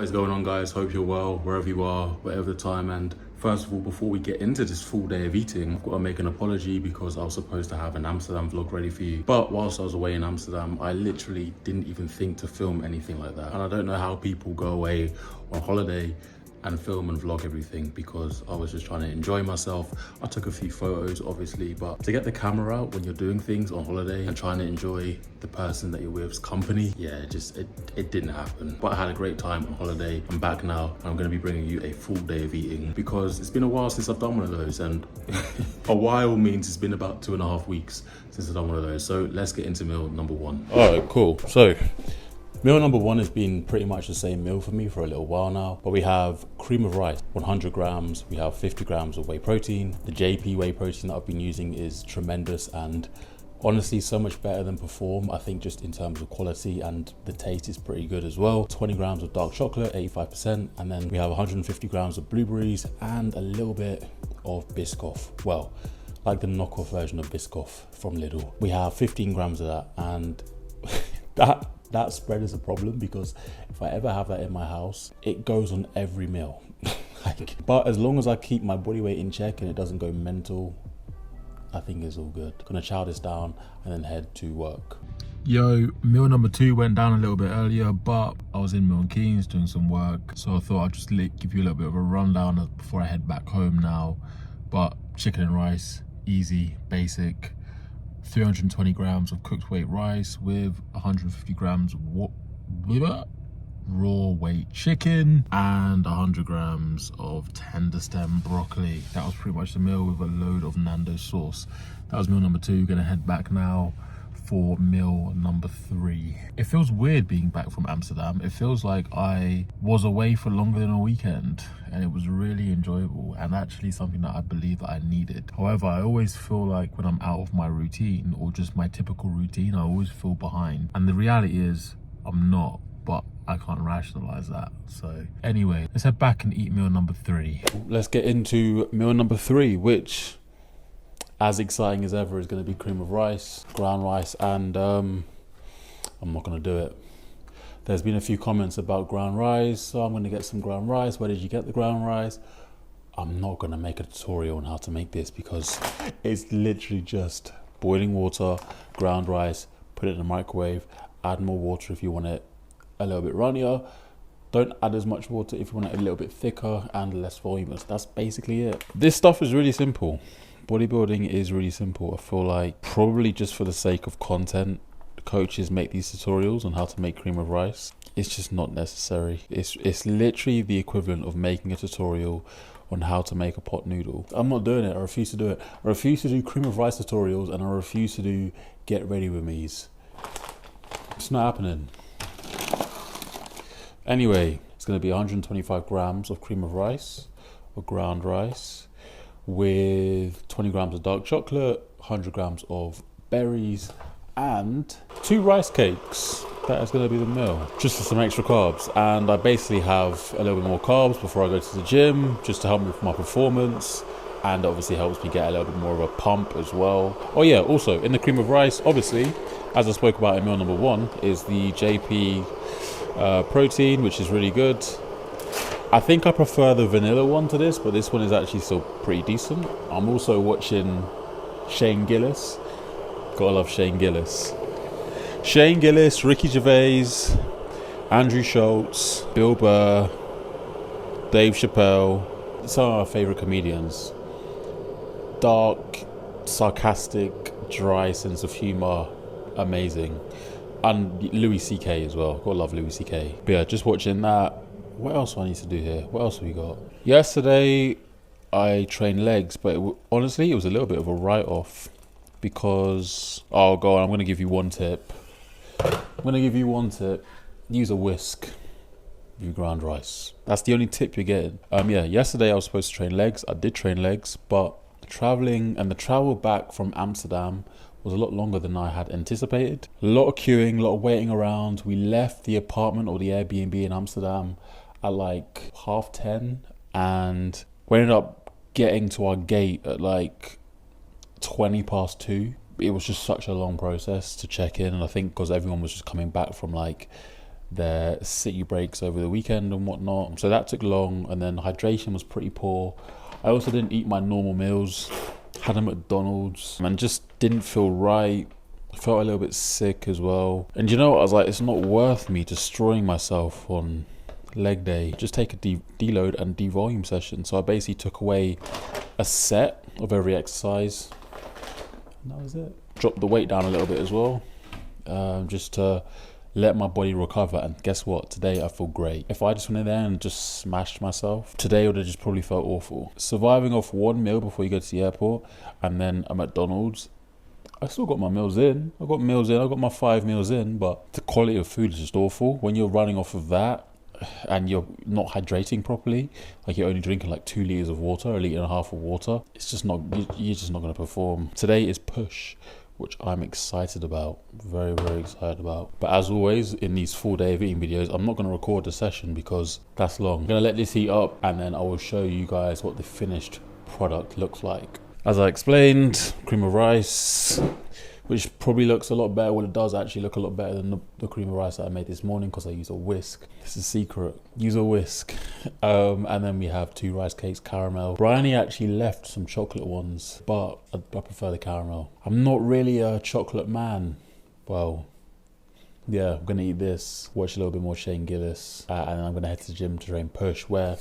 What is going on, guys? Hope you're well, wherever you are, whatever the time. And first of all, before we get into this full day of eating, I've got to make an apology because I was supposed to have an Amsterdam vlog ready for you. But whilst I was away in Amsterdam, I literally didn't even think to film anything like that. And I don't know how people go away on holiday and film and vlog everything, because I was just trying to enjoy myself. I took a few photos, obviously, but to get the camera out when you're doing things on holiday and trying to enjoy the person that you're with's company, yeah, it didn't happen. But I had a great time on holiday. I'm back now, and I'm gonna be bringing you a full day of eating because it's been a while since I've done one of those, and a while means it's been about 2.5 weeks since I've done one of those. So let's get into meal number one. All right, cool. So meal number one has been pretty much the same meal for me for a little while now, but we have cream of rice, 100 grams. We have 50 grams of whey protein. The JP whey protein that I've been using is tremendous and honestly so much better than Perform. I think just in terms of quality, and the taste is pretty good as well. 20 grams of dark chocolate, 85%. And then we have 150 grams of blueberries and a little bit of Biscoff. Well, like the knockoff version of Biscoff from Lidl. We have 15 grams of that, and that spread is a problem because if I ever have that in my house, it goes on every meal. But as long as I keep my body weight in check and it doesn't go mental, I think it's all good. Gonna chow this down and then head to work. Yo, meal number two went down a little bit earlier, but I was in Milton Keynes doing some work, so I thought I'd just give you a little bit of a rundown before I head back home now. But chicken and rice, easy, basic. 320 grams of cooked weight rice with 150 grams of raw weight chicken and 100 grams of tender stem broccoli. That was pretty much the meal with a load of Nando's sauce. That was meal number two. Gonna head back now for meal number three. It feels weird being back from Amsterdam. It feels like I was away for longer than a weekend, and it was really enjoyable and actually something that I believe that I needed. However, I always feel like when I'm out of my routine or just my typical routine, I always feel behind. And the reality is I'm not, but I can't rationalize that. So anyway, let's head back and eat meal number three. Let's get into meal number three, which, as exciting as ever, is going to be cream of rice, ground rice, and I'm not going to do it. There's been a few comments about ground rice, so I'm going to get some ground rice. Where did you get the ground rice? I'm not going to make a tutorial on how to make this because it's literally just boiling water, ground rice, put it in the microwave, add more water if you want it a little bit runnier. Don't add as much water if you want it a little bit thicker and less voluminous. That's basically it. This stuff is really simple. Bodybuilding is really simple. I feel like probably just for the sake of content, coaches make these tutorials on how to make cream of rice. It's just not necessary. It's literally the equivalent of making a tutorial on how to make a pot noodle. I'm not doing it. I refuse to do it. I refuse to do cream of rice tutorials, and I refuse to do get ready with me's. It's not happening. Anyway, it's going to be 125 grams of cream of rice or ground rice with 20 grams of dark chocolate, 100 grams of berries, and 2 rice cakes. That is going to be the meal, just for some extra carbs. And I basically have a little bit more carbs before I go to the gym, just to help me with my performance, and obviously helps me get a little bit more of a pump as well. Oh yeah, also in the cream of rice, obviously, as I spoke about in meal number one, is the JP protein, which is really good. I think I prefer the vanilla one to this, but this one is actually still pretty decent. I'm also watching Shane Gillis. Gotta love Shane Gillis. Shane Gillis, Ricky Gervais, Andrew Schultz, Bill Burr, Dave Chappelle. Some of our favourite comedians. Dark, sarcastic, dry sense of humour. Amazing. And Louis CK as well. Gotta love Louis CK. But yeah, just watching that. What else do I need to do here? What else have we got? Yesterday, I trained legs, but honestly, it was a little bit of a write-off because, oh, go on, I'm going to give you one tip. Use a whisk. You ground rice. That's the only tip you're getting. Yeah, yesterday I was supposed to train legs. I did train legs, but the travel back from Amsterdam was a lot longer than I had anticipated. A lot of queuing, a lot of waiting around. We left the apartment or the Airbnb in Amsterdam at like 10:30, and we ended up getting to our gate at like 2:20. It was just such a long process to check in, and I think because everyone was just coming back from like their city breaks over the weekend and whatnot. So that took long, and then hydration was pretty poor. I also didn't eat my normal meals, had a McDonald's, and just didn't feel right. I felt a little bit sick as well. And you know what, I was like, it's not worth me destroying myself on leg day. Just take a deload and devolume session. So I basically took away a set of every exercise, and that was it. Dropped the weight down a little bit as well, just to let my body recover. And guess what, today I feel great. If I just went in there and just smashed myself, today would have just probably felt awful. Surviving off one meal before you go to the airport and then a McDonald's, I still got my meals in. I got my 5 meals in, but the quality of food is just awful. When you're running off of that and you're not hydrating properly, like you're only drinking like 2 liters of water, 1.5 liters of water, it's just not, you're just not going to perform. Today is push, which I'm excited about, very, very excited about. But as always, in these full day of eating videos, I'm not going to record the session because that's long. I'm going to let this heat up and then I will show you guys what the finished product looks like. As I explained, cream of rice, which probably looks a lot better. Well, it does actually look a lot better than the cream of rice that I made this morning because I use a whisk. It's a secret, use a whisk. And then we have 2 rice cakes, caramel. Bryony actually left some chocolate ones, but I prefer the caramel. I'm not really a chocolate man. Well, yeah, I'm gonna eat this, watch a little bit more Shane Gillis, and then I'm gonna head to the gym to train push, where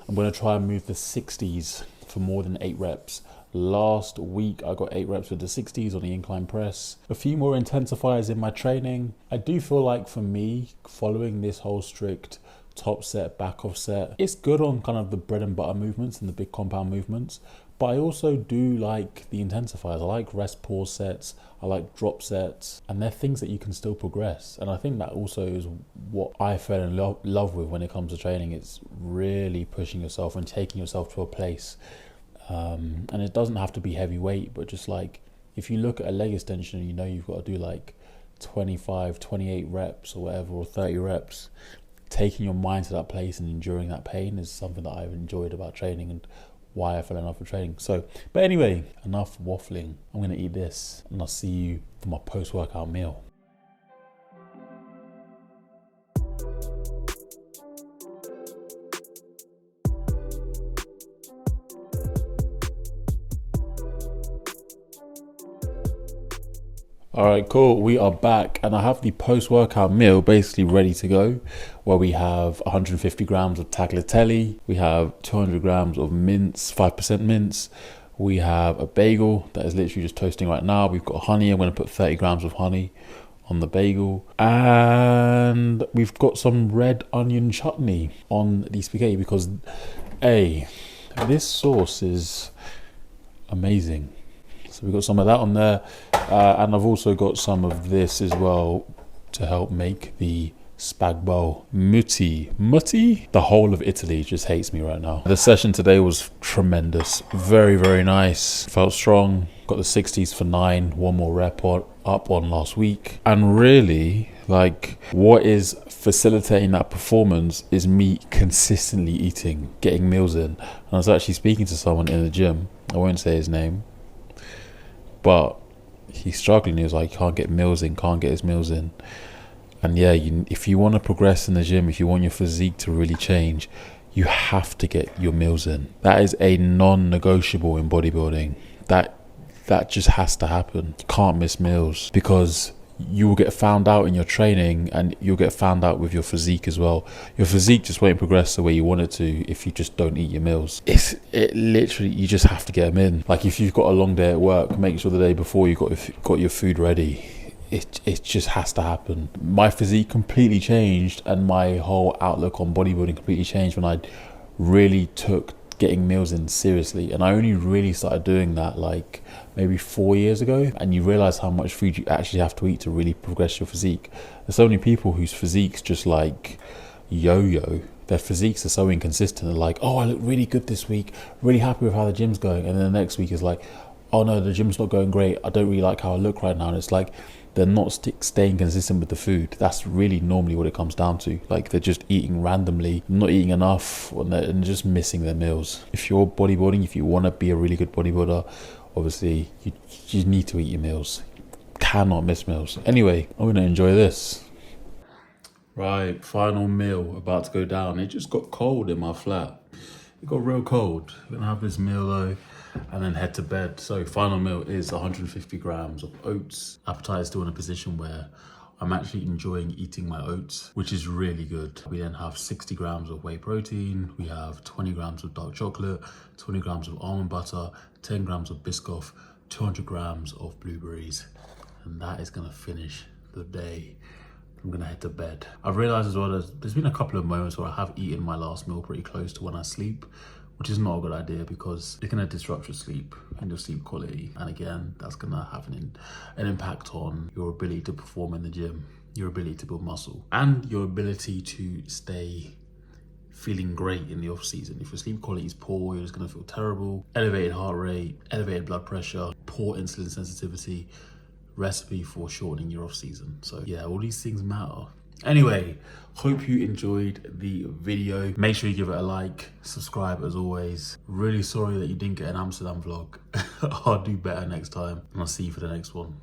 I'm gonna try and move the 60s for more than 8 reps. Last week I got 8 reps with the 60s on the incline press. A few more intensifiers in my training. I do feel like for me, following this whole strict top set, back off set, it's good on kind of the bread and butter movements and the big compound movements. But I also do like the intensifiers. I like rest pause sets, I like drop sets, and they're things that you can still progress. And I think that also is what I fell in love with when it comes to training. It's really pushing yourself and taking yourself to a place. And it doesn't have to be heavy weight, but just like, if you look at a leg extension and you know you've got to do like 25, 28 reps or whatever, or 30 reps, taking your mind to that place and enduring that pain is something that I've enjoyed about training and why I fell in love with training. So, but anyway, enough waffling. I'm going to eat this and I'll see you for my post-workout meal. All right, cool. We are back and I have the post-workout meal basically ready to go, where we have 150 grams of tagliatelle, we have 200 grams of mince, 5% mince, we have a bagel that is literally just toasting right now. We've got honey. I'm going to put 30 grams of honey on the bagel, and we've got some red onion chutney on the spaghetti because, hey, this sauce is amazing. So we've got some of that on there, and I've also got some of this as well to help make the spag bowl. Mutti? The whole of Italy just hates me right now. The session today was tremendous. Very, very nice. Felt strong. Got the 60s for 9. 1 more rep up on last week. And really, like, what is facilitating that performance is me consistently eating, getting meals in. And I was actually speaking to someone in the gym. I won't say his name, but he's struggling. He was like, can't get his meals in. And yeah, if you want to progress in the gym, if you want your physique to really change, you have to get your meals in. That is a non-negotiable in bodybuilding. That just has to happen. You can't miss meals, because you will get found out in your training and you'll get found out with your physique as well. Your physique just won't progress the way you want it to if you just don't eat your meals. It literally, you just have to get them in. Like, if you've got a long day at work, make sure the day before you got your food ready. It just has to happen. My physique completely changed and my whole outlook on bodybuilding completely changed when I really took getting meals in seriously. And I only really started doing that like maybe 4 years ago. And you realize how much food you actually have to eat to really progress your physique. There's so many people whose physiques just like yo-yo. Their physiques are so inconsistent. They're like, oh, I look really good this week, really happy with how the gym's going, and then the next week is like, oh no, the gym's not going great, I don't really like how I look right now. And it's like, they're not staying consistent with the food. That's really normally what it comes down to. Like, they're just eating randomly, not eating enough, and just missing their meals. If you're bodybuilding, if you want to be a really good bodybuilder, obviously you need to eat your meals. Cannot miss meals. Anyway, I'm going to enjoy this. Right, final meal about to go down. It just got cold in my flat. It got real cold. We're gonna have this meal though and then head to bed. So final meal is 150 grams of oats. Appetite is still in a position where I'm actually enjoying eating my oats, which is really good. We then have 60 grams of whey protein. We have 20 grams of dark chocolate, 20 grams of almond butter, 10 grams of Biscoff, 200 grams of blueberries. And that is gonna finish the day. I'm gonna head to bed. I've realized as well there's been a couple of moments where I have eaten my last meal pretty close to when I sleep, which is not a good idea because it's gonna disrupt your sleep and your sleep quality. And again, that's gonna have an impact on your ability to perform in the gym, your ability to build muscle, and your ability to stay feeling great in the off season. If your sleep quality is poor, you're just gonna feel terrible. Elevated heart rate, elevated blood pressure, poor insulin sensitivity, recipe for shortening your off season. So yeah, all these things matter. Anyway, hope you enjoyed the video. Make sure you give it a like, subscribe as always. Really sorry that you didn't get an Amsterdam vlog. I'll do better next time and I'll see you for the next one.